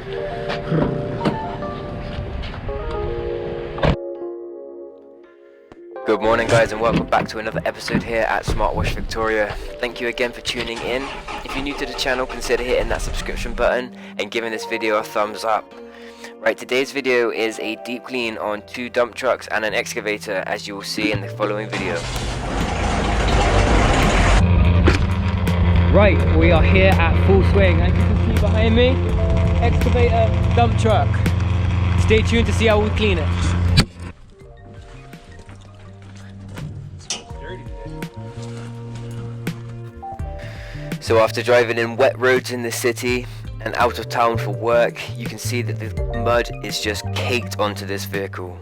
Good morning guys, and welcome back to another episode here at SmartWash Victoria. Thank you again for tuning in. If you're new to the channel, consider hitting that subscription button and giving this video a thumbs up. Right, today's video is a deep clean on 2 dump trucks and an excavator, as you will see in the following video. Right, we are here at full swing, as you can see behind me, excavator, dump truck. Stay tuned to see how we clean it. So after driving in wet roads in the city and out of town for work, you can see that the mud is just caked onto this vehicle.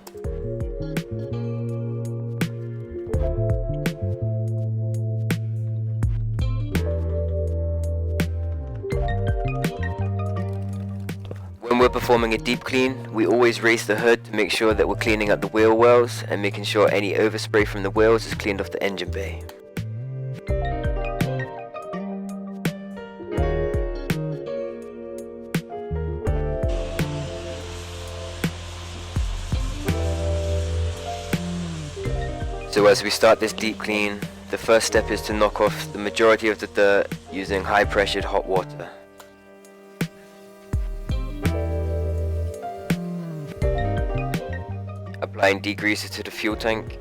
When we're performing a deep clean, we always raise the hood to make sure that we're cleaning up the wheel wells and making sure any overspray from the wheels is cleaned off the engine bay. So as we start this deep clean, the first step is to knock off the majority of the dirt using high pressured hot water. Applying degreaser to the fuel tank.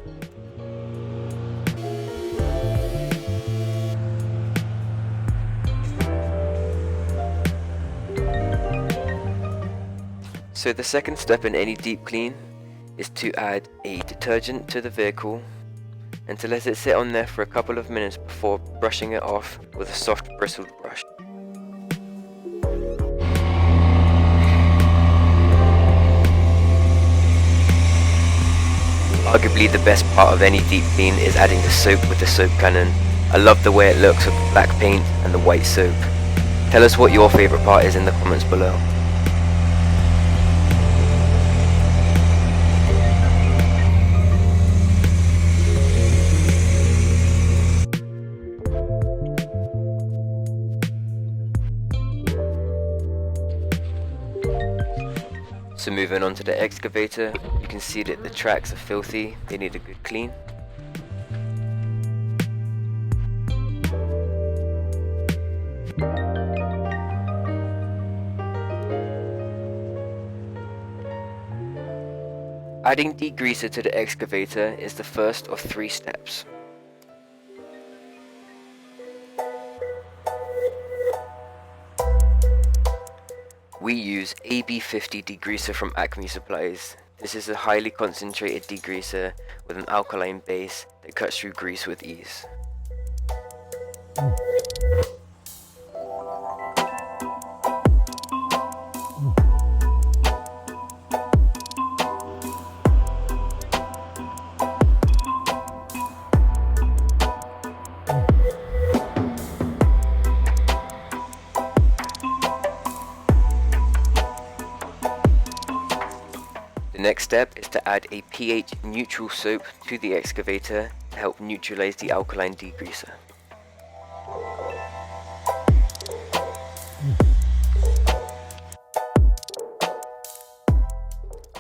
So the second step in any deep clean is to add a detergent to the vehicle and to let it sit on there for a couple of minutes before brushing it off with a soft bristled brush. Arguably the best part of any deep clean is adding the soap with the soap cannon. I love the way it looks with the black paint and the white soap. Tell us what your favourite part is in the comments below. So moving on to the excavator, you can see that the tracks are filthy, they need a good clean. Adding degreaser to the excavator is the first of 3 steps. We use AB50 degreaser from Acme Supplies. This is a highly concentrated degreaser with an alkaline base that cuts through grease with ease. The next step is to add a pH neutral soap to the excavator to help neutralize the alkaline degreaser.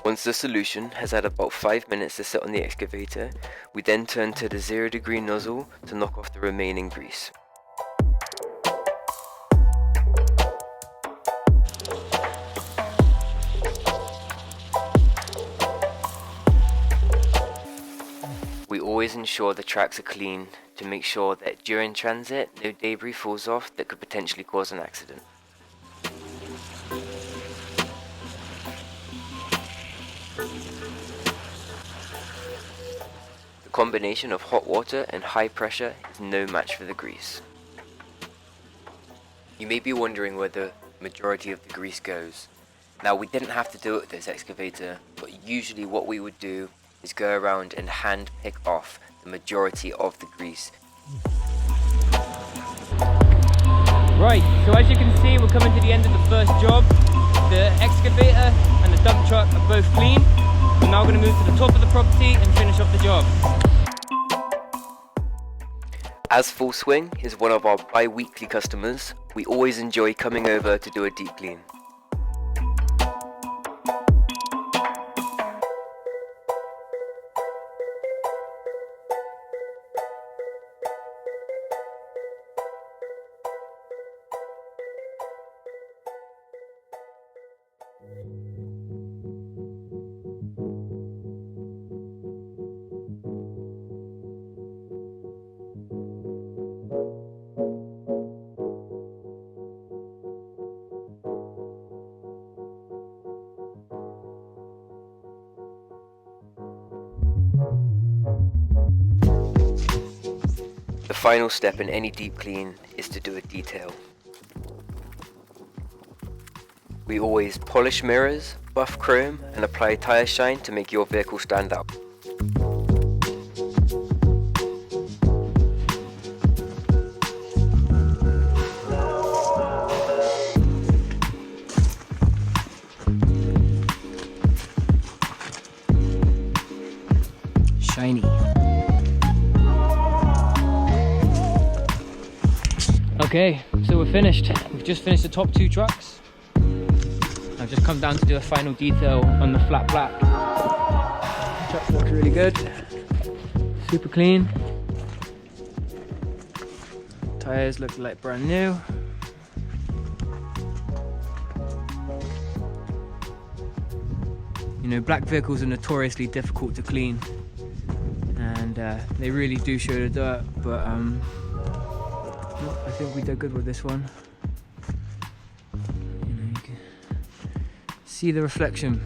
Once the solution has had about 5 minutes to sit on the excavator, we then turn to the 0-degree nozzle to knock off the remaining grease. We always ensure the tracks are clean to make sure that during transit no debris falls off that could potentially cause an accident. The combination of hot water and high pressure is no match for the grease. You may be wondering where the majority of the grease goes. Now, we didn't have to do it with this excavator, but usually what we would do is go around and hand pick off the majority of the grease. Right, so as you can see, we're coming to the end of the first job. The excavator and the dump truck are both clean. We're now going to move to the top of the property and finish off the job. As Full Swing is one of our bi-weekly customers, we always enjoy coming over to do a deep clean. The final step in any deep clean is to do a detail. We always polish mirrors, buff chrome, and apply tyre shine to make your vehicle stand out. Shiny. Okay, so we're finished. We've just finished the top 2 trucks. I've just come down to do a final detail on the flat black. Truck looks really good. Super clean. Tyres look like brand new. You know, black vehicles are notoriously difficult to clean, and they really do show the dirt, but I think we did good with this one. You know, you can see the reflection